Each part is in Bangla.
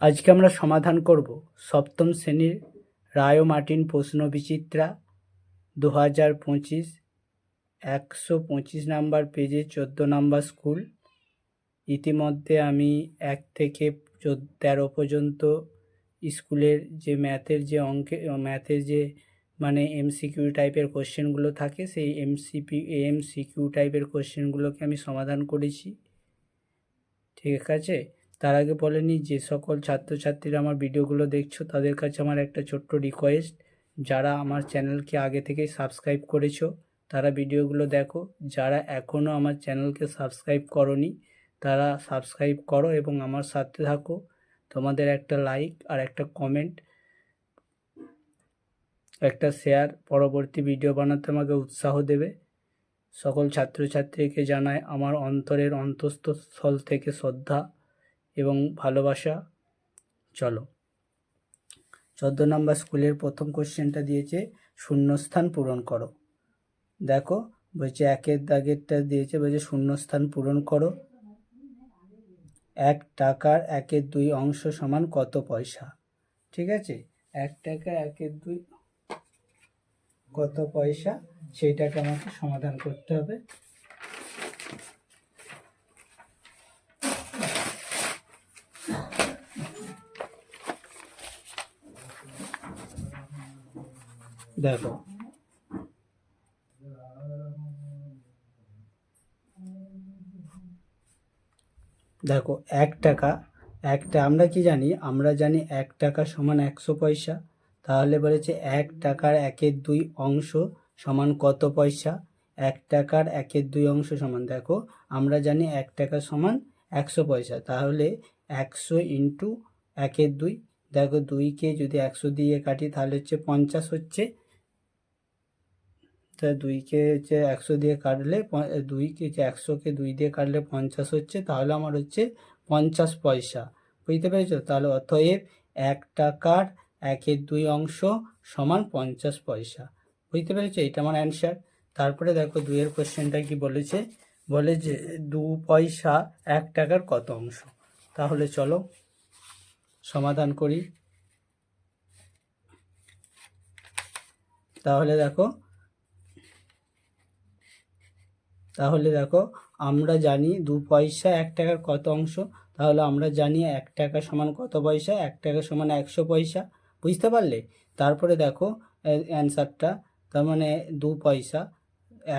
আজকে আমরা সমাধান করব সপ্তম শ্রেণীর রায় ও মার্টিন প্রশ্ন বিচিত্রা 2025 125 নাম্বার পেজে 14 নাম্বার স্কুল। ইতিমধ্যে আমি 1 থেকে 13 পর্যন্ত স্কুলের যে ম্যাথের যে মানে এমসিকিউ টাইপের কোশ্চেনগুলো থাকে সেই এমসিকিউ টাইপের কোশ্চেনগুলোকে আমি সমাধান করেছি। ঠিক আছে, তার আগে বলে নিই, যে সকল ছাত্রছাত্রীরা আমার ভিডিওগুলো দেখছো তাদের কাছে আমার একটা ছোট্ট রিকোয়েস্ট, যারা আমার চ্যানেলকে আগে থেকেই সাবস্ক্রাইব করেছো তারা ভিডিওগুলো দেখো, যারা এখনও আমার চ্যানেলকে সাবস্ক্রাইব করোনি তারা সাবস্ক্রাইব করো এবং আমার সাথে থাকো। তোমাদের একটা লাইক আর একটা কমেন্ট, একটা শেয়ার পরবর্তী ভিডিও বানাতে আমাকে উৎসাহ দেবে। সকল ছাত্রছাত্রীকে জানাই আমার অন্তরের অন্তঃস্থল থেকে শ্রদ্ধা এবং ভালোবাসা। চলো, 14 নম্বর স্কুলের প্রথম কোশ্চেনটা দিয়েছে শূন্যস্থান পূরণ করো। দেখো বলছে একের দাগেরটা দিয়েছে, বলছে শূন্যস্থান পূরণ করো। 1 টাকার 1/2 অংশ সমান কত পয়সা। ঠিক আছে, 1 টাকা 1/2 কত পয়সা সেইটাকে আমাকে সমাধান করতে হবে। দেখো দেখো 1 টাকা আমরা কি জানি, আমরা জানি 1 টাকা সমান 100 পয়সা। তাহলে বলেছে 1 টাকার 1/2 অংশ সমান কত পয়সা। 1 টাকার 1/2 অংশ সমান, দেখো আমরা জানি 1 টাকা সমান 100 পয়সা, তাহলে 100 ইন্টু 1/2। দেখো 2কে যদি 100 দিয়ে কাটি তাহলে হচ্ছে 50 হচ্ছে। তা 2কে হচ্ছে 100 দিয়ে কাটলে 100কে 2 দিয়ে কাটলে 50 হচ্ছে, তাহলে আমার হচ্ছে 50 পয়সা। বুঝতে পেরেছো? তাহলে অতএব 1 টাকার 1/2 অংশ সমান 50 পয়সা। বুঝতে পেরেছো? এটা আমার অ্যান্সার। তারপরে দেখো 2-এর কোশ্চেনটা কি বলেছে, বলে যে 2 পয়সা 1 টাকার কত অংশ। তাহলে চলো সমাধান করি। তাহলে দেখো আমরা জানি 2 পয়সা 1 টাকার কত অংশ, তাহলে আমরা জানি 1 টাকা সমান কত পয়সা, 1 টাকা সমান 100 পয়সা। বুঝতে পারলে? তারপরে দেখো অ্যান্সারটা, তার মানে 2 পয়সা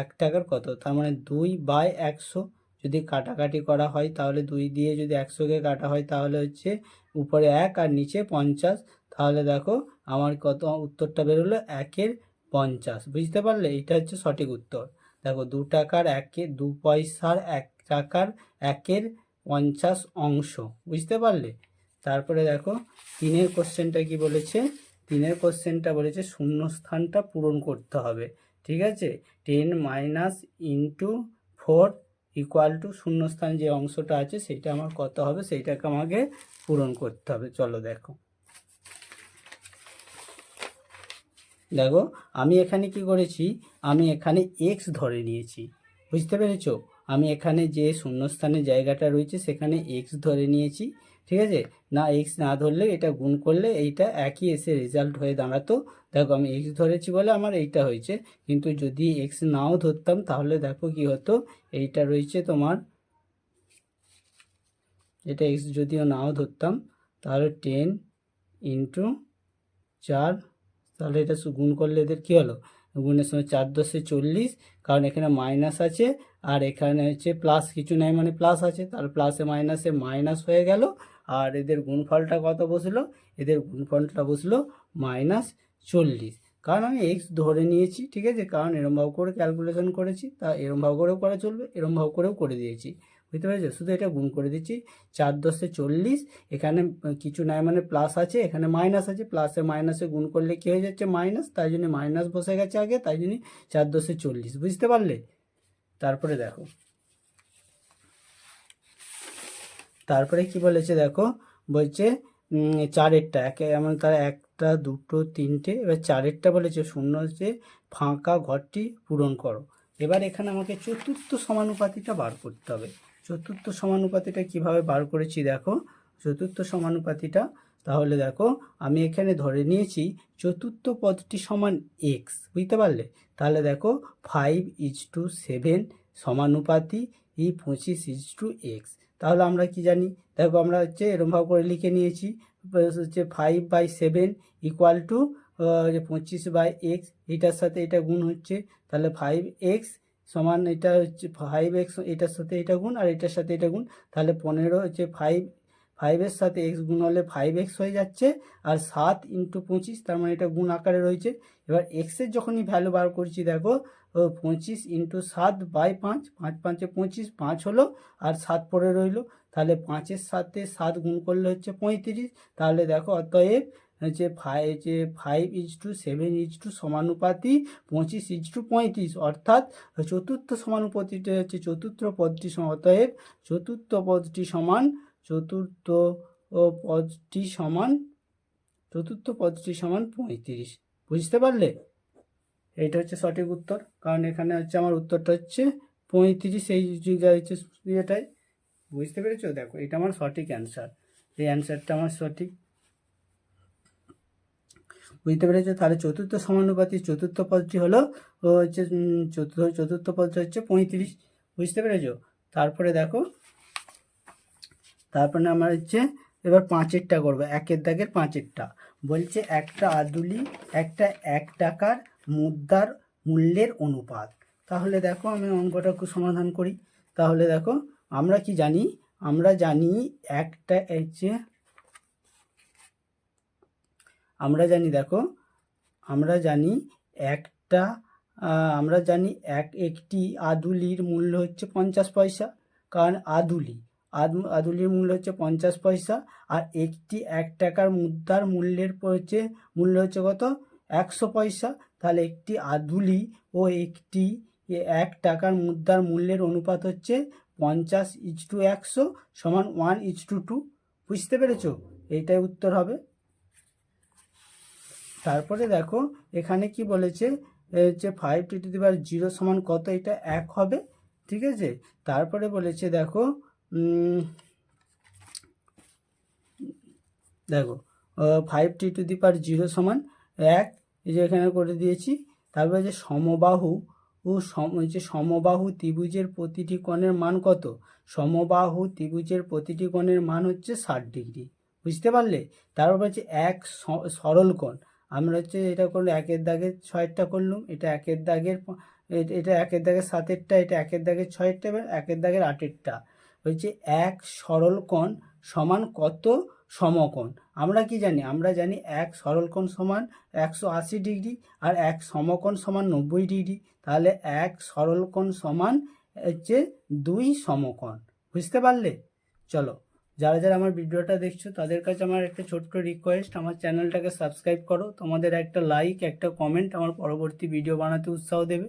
1 টাকার কত, তার মানে 2/100। যদি কাটাকাটি করা হয় তাহলে 2 দিয়ে যদি 100কে কাটা হয় তাহলে হচ্ছে উপরে 1 আর নিচে 50। তাহলে দেখো আমার কত উত্তরটা বেরোলো 1/50। বুঝতে পারলে? এটা হচ্ছে সঠিক উত্তর। দেখো 2 টাকার 2 পয়সার 1 টাকার 1/50 অংশ। বুঝতে পারলে? তারপরে দেখো 3-এর কোশ্চেনটা কি বলেছে, 3-এর কোশ্চেনটা বলেছে শূন্যস্থানটা পূরণ করতে হবে। ঠিক আছে, 10 মাইনাস ইন্টু 4 ইকুয়াল টু শূন্যস্থান যে অংশটা আছে সেটা আমার কত হবে সেইটাকে আমাকে পূরণ করতে হবে। চলো দেখো আমি এখানে কি করেছি, আমি এখানে এক্স ধরে নিয়েছি। বুঝতে পেরেছো? আমি এখানে যে শূন্যস্থানের জায়গাটা রয়েছে সেখানে এক্স ধরে নিয়েছি। ঠিক আছে, না এক্স না ধরলে এটা গুণ করলে এইটা একই এসে রেজাল্ট হয়ে দাঁড়াতো। দেখো আমি এক্স ধরেছি বলে আমার এইটা হয়েছে, কিন্তু যদি এক্স নাও ধরতাম তাহলে দেখো কি হতো, এইটা রয়েছে তোমার, এটা এক্স যদিও নাও ধরতাম তাহলে 10 ইন্টু 4, তাহলে এটা গুণ করলে এদের কী হলো, গুণের সময় 4 10 40, কারণ এখানে মাইনাস আছে আর এখানে হচ্ছে প্লাস কিছু নেই মানে প্লাস আছে, তাহলে প্লাসে মাইনাসে মাইনাস হয়ে গেল। আর এদের গুণফলটা কত বসলো, এদের গুণফলটা বসলো -40, কারণ আমি এক্স ধরে নিয়েছি। ঠিক আছে, কারণ এরমভাবে করে ক্যালকুলেশন করেছি, তা এরমভাবে করেও করা চলবে, এরমভাবে করেও করে দিয়েছি। বুঝতে পেরেছো? শুধু এটা গুণ করে দিচ্ছি, 4 10 40, এখানে কিছু নাই মানে প্লাস আছে, এখানে মাইনাস আছে, প্লাসে মাইনাসে গুণ করলে কি হয়ে যাচ্ছে মাইনাস, তাই জন্য মাইনাস বসে গেছে আগে, তাই জন্য 4 10 40। বুঝতে পারলে? তারপরে দেখো তারপরে কি বলেছে, দেখো বলছে 4-এরটা এমন তার 1টা 2টো 3টে, এবার 4-এরটা বলেছে শূন্য হচ্ছে ফাঁকা ঘরটি পূরণ করো। এবার এখানে আমাকে চতুর্থ সমানুপাতিটা বার করতে হবে। চতুর্থ সমানুপাতিটা কিভাবে বার করেছি দেখো, চতুর্থ সমানুপাতিটা, তাহলে দেখো আমি এখানে ধরে নিয়েছি চতুর্থ পদটি সমান এক্স, বুঝতে পারলে? তাহলে দেখো 5:7 সমানুপাতি 25:x। তাহলে আমরা কি জানি, দেখো আমরা হচ্ছে এরমভাবে করে লিখে নিয়েছি, হচ্ছে 5/7 ইকুয়াল টু 25/x, এটার সাথে এটা গুণ হচ্ছে, তাহলে 5x সমান এটা হচ্ছে 5x, এটার সাথে এটা গুণ আর এটার সাথে এটা গুণ, তাহলে 15 হচ্ছে 5-এর সাথে এক্স গুণ হলে 5x হয়ে যাচ্ছে, আর 7 × 25, তার মানে এটা গুণ আকারে রয়েছে। এবার এক্সের যখনই ভ্যালু বার করছি, দেখো 25 × 7/5, 5×5 25, 5 হলো আর 7 পড়ে রইলো, তাহলে 5-এর সাথে 7 গুণ করলে হচ্ছে 35। তাহলে দেখো অতএব হচ্ছে 5:7 সমানুপাতি 25:35, অর্থাৎ চতুর্থ সমানুপাতিটা হচ্ছে চতুর্থ পদটি সমান, অতএব চতুর্থ পদটি সমান 35। বুঝতে পারলে? এইটা হচ্ছে সঠিক উত্তর, কারণ এখানে হচ্ছে আমার উত্তরটা হচ্ছে 35, এই জায়গায় হচ্ছে এটাই। বুঝতে পেরেছো? দেখো এটা আমার সঠিক অ্যান্সার, এই অ্যান্সারটা আমার সঠিক। বুঝতে পেরেছো? তাহলে চতুর্থ সমানুপাতি চতুর্থ পদটি হলো হচ্ছে চতুর্থ পদটি হচ্ছে 35। বুঝতে পেরেছো? তারপরে দেখো, তারপরে আমার হচ্ছে এবার 5-এরটা করবো, 1-এর দাগের 5-এরটা বলছে একটা আদুলি একটা 1 টাকার মুদ্রার মূল্যের অনুপাত। তাহলে দেখো আমি অঙ্কটা একটু সমাধান করি। তাহলে দেখো আমরা কি জানি, আমরা জানি একটা হচ্ছে, আমরা জানি দেখো, আমরা জানি একটা আমরা জানি একটি আদুলির মূল্য হচ্ছে 50 পয়সা, কারণ আদুলির মূল্য হচ্ছে 50 পয়সা, আর একটি 1 টাকার মুদ্রার মূল্য হচ্ছে কত, 100 পয়সা। তাহলে একটি আদুলি ও একটি 1 টাকার মুদ্রার মূল্যের অনুপাত হচ্ছে 50:100 সমান 1:2। বুঝতে পেরেছো? এইটাই উত্তর হবে। তারপরে দেখো এখানে কি বলেছে, যে 5t⁻0 সমান কত, এটা 1 হবে, ঠিক আছে। তারপরে বলেছে দেখো দেখো 5t⁻0 সমান 1, এই যে এখানে করে দিয়েছি। তারপরে যে সমবাহু ত্রিভুজের প্রতিটি কোণের মান কত, সমবাহু ত্রিভুজের প্রতিটি কোণের মান হচ্ছে 60 ডিগ্রি। বুঝতে পারলে? তারপর হচ্ছে এক সরল কোণ, আমরা হচ্ছে এটা করলো 1-এর দাগের 6-এরটা করলাম, এটা 1-এর দাগের 7-এরটা, এটা 1-এর দাগের 6-এরটা, এবার 1-এর দাগের 8-এরটা হচ্ছে এক সরল কোণ সমান কত সমকোণ। আমরা কি জানি, আমরা জানি এক সরল কোণ সমান 180 ডিগ্রি আর এক সমকোণ সমান 90 ডিগ্রি। তাহলে এক সরল কোণ সমান হচ্ছে 2 সমকোণ। বুঝতে পারলে? চলো, যারা যারা আমার ভিডিওটা দেখছো তাদের কাছে আমার একটা ছোট্ট রিকোয়েস্ট, আমার চ্যানেলটাকে সাবস্ক্রাইব করো। তোমাদের একটা লাইক একটা কমেন্ট আমার পরবর্তী ভিডিও বানাতে উৎসাহ দেবে।